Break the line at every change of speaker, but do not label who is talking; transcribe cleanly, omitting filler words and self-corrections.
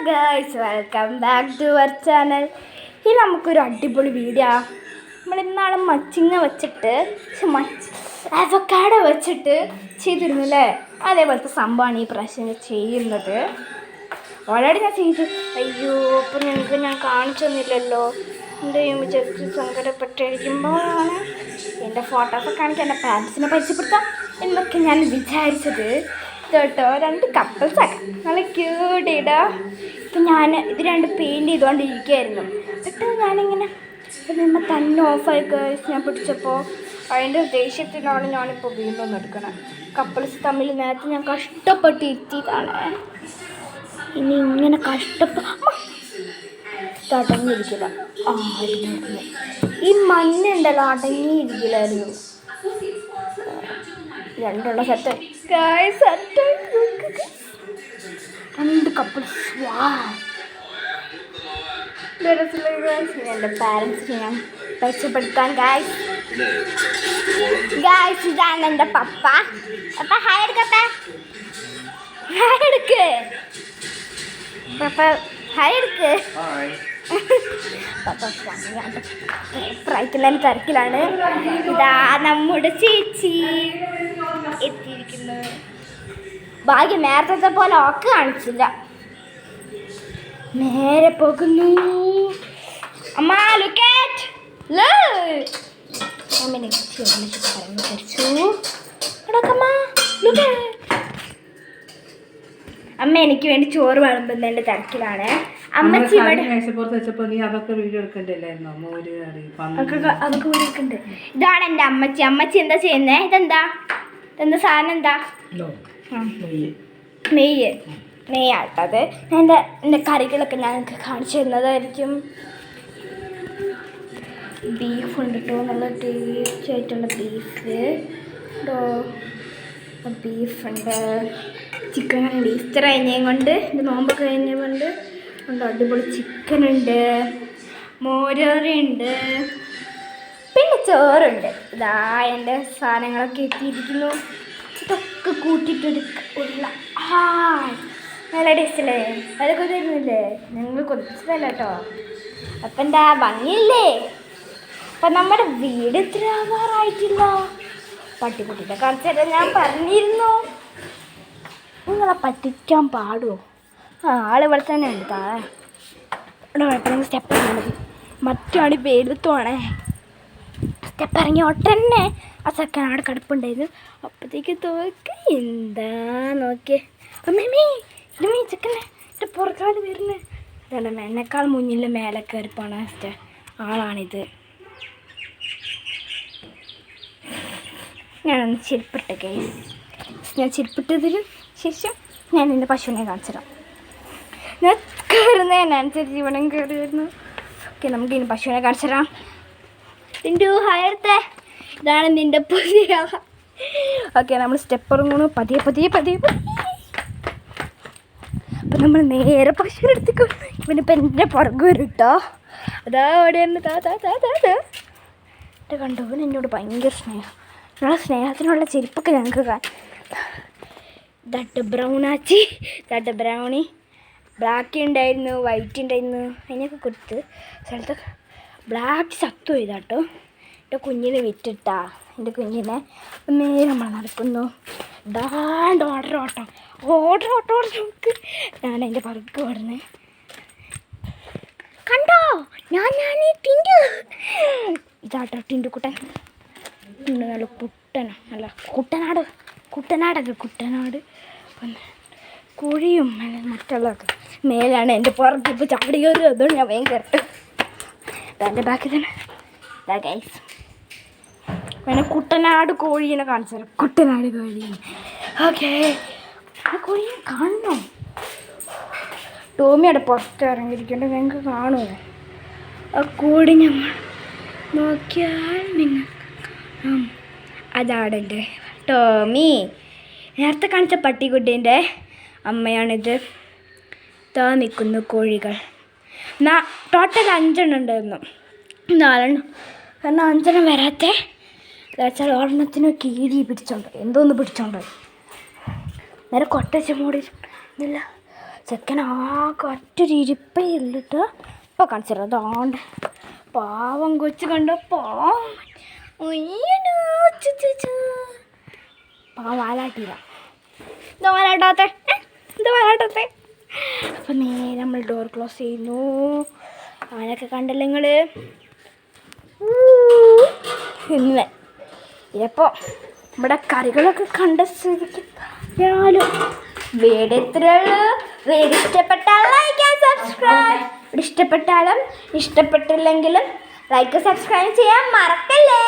Guys, welcome back to our channel. ഇത് നമുക്കൊരു അടിപൊളി വീഡിയോ. നമ്മളിന്നാളെ മച്ചിങ്ങ വെച്ചിട്ട് അവക്കാഡോ വെച്ചിട്ട് ചെയ്തിരുന്നു അല്ലേ? അതേപോലത്തെ സംഭവമാണ് ഈ പ്രാവശ്യം ചെയ്യുന്നത്. ഓൾറെഡി ഞാൻ ചെയ്തു. അയ്യോ, ഇപ്പം നിങ്ങൾക്ക് ഞാൻ കാണിച്ചു തന്നില്ലല്ലോ. എന്തെയും വിചാരിച്ച് സങ്കടപ്പെട്ടിരിക്കുമ്പോഴാണ് എൻ്റെ ഫോട്ടോസൊക്കെ കാണിക്കാൻ എൻ്റെ പാരൻസിനെ പരിചയപ്പെടുത്താം എന്നൊക്കെ ഞാൻ വിചാരിച്ചത് കേട്ടോ. രണ്ട് കപ്പിൾസൊക്കെ നല്ല ക്യൂട്ടിടാ. ഇപ്പം ഞാൻ ഇത് രണ്ട് പെയിൻറ്റ് ചെയ്തുകൊണ്ടിരിക്കുകയായിരുന്നു. പെട്ടെന്ന് ഞാനിങ്ങനെ നമ്മൾ തന്നെ ഓഫായി കഴിച്ച് ഞാൻ പിടിച്ചപ്പോൾ അതിൻ്റെ ദേഷ്യത്തിലാണ് ഞാനിപ്പോൾ വീണ്ടും എടുക്കണം. കപ്പിൾസ് തമ്മിൽ നേരത്തെ ഞാൻ കഷ്ടപ്പെട്ട് ഇരുത്തിയതാണ്. ഇനി ഇങ്ങനെ അടങ്ങിയിരിക്കില്ല. ഈ മഞ്ഞുണ്ടല്ലോ, അടങ്ങിയിരിക്കില്ലായിരുന്നു. രണ്ടുള്ള സെറ്റ് രണ്ട് കപ്പിൾസ്. എൻ്റെ പാരൻസിനെ ഞാൻ പരിചയപ്പെടുത്താൻ ഗായ്സ്. ഇതാണ് എൻ്റെ പപ്പ. പപ്പ ഹായ് എടുക്കട്ടെ. ഹായ് എടുക്ക് പപ്പ, ഹായ് എടുക്ക്. പപ്പ പ്രായത്തിലാണ്, തിരക്കിലാണ്. ഇതാ നമ്മുടെ ചേച്ചി എത്തിയിരിക്കുന്നു. ഭാഗ്യം നേരത്തെ പോലെ ഒക്കെ കാണിച്ചില്ല. നേരെ പോകുന്നു. അമ്മ അമ്മ എനിക്ക് വേണ്ടി ചോറ് വിളമ്പുന്നതിന്റെ തിരക്കിലാണ്. അമ്മച്ചി അതൊക്കെ വീഡിയോ എടുക്കണ്ട്. ഇതാണ് എൻ്റെ അമ്മച്ചി. അമ്മച്ചി എന്താ ചെയ്യുന്നേ? ഇതെന്താ സാധനം? എന്താ? നെയ്യാട്ടത്. എൻ്റെ കറികളൊക്കെ ഞങ്ങൾക്ക് കാണിച്ചു തരുന്നതായിരിക്കും. ബീഫ് ഉണ്ട് കേട്ടോ, നല്ല ടേസ്റ്റ് ആയിട്ടുള്ള ബീഫുണ്ട്. ചിക്കൻ ഉണ്ട്. ഈസ്റ്റർ കഴിഞ്ഞതും കൊണ്ട്, ഇത് നോമ്പൊക്കെ കഴിഞ്ഞത് കൊണ്ട് അടിപൊളി ചിക്കനുണ്ട്, മോരറിയുണ്ട്, പിന്നെ ചോറുണ്ട്. ഇതാ എൻ്റെ സാധനങ്ങളൊക്കെ എത്തിയിരിക്കുന്നു. ഇതൊക്കെ കൂട്ടിയിട്ടെടുക്കുക. നല്ല ടേസ്റ്റല്ലേ? അതൊക്കെ തരുന്നില്ലേ? നിങ്ങൾ കൊതിച്ചതല്ല കേട്ടോ. അപ്പം എന്താ ഭംഗിയില്ലേ? അപ്പം നമ്മുടെ വീട് ഇത്ര ആവാറായിട്ടില്ല. പട്ടിക്കുട്ടിയുടെ കാണിച്ചത് ഞാൻ പറഞ്ഞിരുന്നു. നിങ്ങളെ പറ്റിക്കാൻ പാടുമോ? ആളിവിടെ തന്നെ ഉണ്ട്. താഴെ ഇവിടെ കുഴപ്പമില്ലെങ്കിൽ സ്റ്റെപ്പ് ഇറങ്ങിയാൽ മതി. മറ്റാണ് പേരുത്തുവാണേ. സ്റ്റെപ്പ് ഇറങ്ങി ഒട്ടന്നെ ആ സെക്കൻഡ് കിടപ്പുണ്ടായിരുന്നു. അപ്പോഴത്തേക്ക് തോക്ക് എന്താ നോക്കിയേ. അമ്മേ ചെക്കനെ എൻ്റെ പുറക്കാട് വരുന്നത്. അതുകൊണ്ട് എന്നെക്കാൾ മുന്നിൽ മേലെ കയറി പോണ ആളാണിത്. ഞാനൊന്ന് ചെരുപ്പിട്ട കേസ്. ഞാൻ ചെരുപ്പിട്ടതിന് ശേഷം ഞാൻ എൻ്റെ പശുവിനെ കാണിച്ചിടാം. ഞാൻ കയറുന്നതിനനുസരിച്ച് ഇവിടെ കയറി വരുന്നു. ഓക്കെ, നമുക്ക് ഇനി പശുവിനെ കാണിച്ചിടാം. ടിൻറ്റു ഹായ് എടുത്തേ. ഇതാണ് നിൻ്റെ പുതിയ. ഓക്കെ, നമ്മൾ സ്റ്റെപ്പ് ഇറങ്ങുന്നു. പതിയെ അപ്പം നമ്മൾ നേരെ പശുവിനെ എടുത്തിക്കൊണ്ടു. ഇവനിപ്പോൾ എൻ്റെ പുറകെ വരും കേട്ടോ. അതാ അവിടെയാണ്. കണ്ടു, ഇവൻ എന്നോട് ഭയങ്കര സ്നേഹം. ഞങ്ങളുടെ സ്നേഹത്തിനുള്ള ചെരുപ്പൊക്കെ ഞങ്ങൾക്ക് ബ്രൗണി ബ്ലാക്ക് ഉണ്ടായിരുന്നു, വൈറ്റ് ഉണ്ടായിരുന്നു. അതിനൊക്കെ കൊടുത്ത് സ്ഥലത്ത് ബ്ലാക്ക് ചത്തു ചെയ്താട്ടോ. എൻ്റെ കുഞ്ഞിനെ വിറ്റിട്ടാ. എൻ്റെ കുഞ്ഞിനെ നേരെ നമ്മൾ നടക്കുന്നു. ഓർഡർ നോക്ക്. ഞാൻ എൻ്റെ പറക്ക് ഓടുന്നത് കണ്ടോ? ഞാൻ ടിൻറ്റു. ഇതാട്ടോ ടിൻറ്റു കുട്ടൻ. നല്ല കുട്ടനാട് കോഴിയും മറ്റുള്ളതൊക്കെ മേലാണ്. എൻ്റെ പുറത്ത് ഇപ്പോൾ ചാടി കയറും. അതുകൊണ്ട് ഞാൻ വേഗം കയറട്ടെ. എൻ്റെ ബാക്കിൽ തന്നെ ഗൈസ് പിന്നെ കുട്ടനാട് കോഴീനെ കാണിച്ചു തരാം. കുട്ടനാട് കോഴി. ഓക്കെ, ആ കോഴിയെ കാണണോ? ടോമിയുടെ പുറത്ത് ഇറങ്ങിയിരിക്കേണ്ടത് നിങ്ങൾക്ക് കാണുമോ? ആ കോഴി ഞങ്ങൾ നോക്കിയാൽ നിങ്ങൾ അതാണ് എൻ്റെ ടോമി. നേരത്തെ കാണിച്ച പട്ടിക്കുട്ടീൻ്റെ അമ്മയാണിത്. നിൽക്കുന്നു കോഴികൾ. ടോട്ടൽ 5 ഉണ്ടായിരുന്നു. 4 കാരണം 5 വരാത്ത വെച്ചാൽ ഒരെണ്ണത്തിന് കീരി പിടിച്ചോണ്ട് എന്തോന്ന് പിടിച്ചോണ്ട് നേരെ കൊട്ടച്ച് മൂടി ഇല്ല. ചെക്കൻ ഒറ്റൊരു ഇരിപ്പേ ഉള്ളിട്ട് ഇപ്പം കാണിച്ചത് അതാണ്ട് പാവം കൊച്ചു കണ്ടോ പാവം വാലാട്ടില്ല എന്താ വാലാട്ടാത്തെ എന്താ വാലാട്ടത്തെ. അപ്പം നേരെ നമ്മൾ ഡോർ ക്ലോസ് ചെയ്യുന്നു. അവനൊക്കെ കണ്ടല്ലോ നിങ്ങൾ ഇന്ന് ഇതപ്പോൾ ഇവിടെ കറികളൊക്കെ കണ്ട സ്ഥിതിക്ക് ഞാനും വീട് ഇത്രയുള്ളൂ. വീട് ഇഷ്ടപ്പെട്ടാൽ ലൈക്ക് ആൻഡ് സബ്സ്ക്രൈബ്. ഇഷ്ടപ്പെട്ടാലും ഇഷ്ടപ്പെട്ടില്ലെങ്കിലും ലൈക്ക് സബ്സ്ക്രൈബ് ചെയ്യാൻ മറക്കല്ലേ.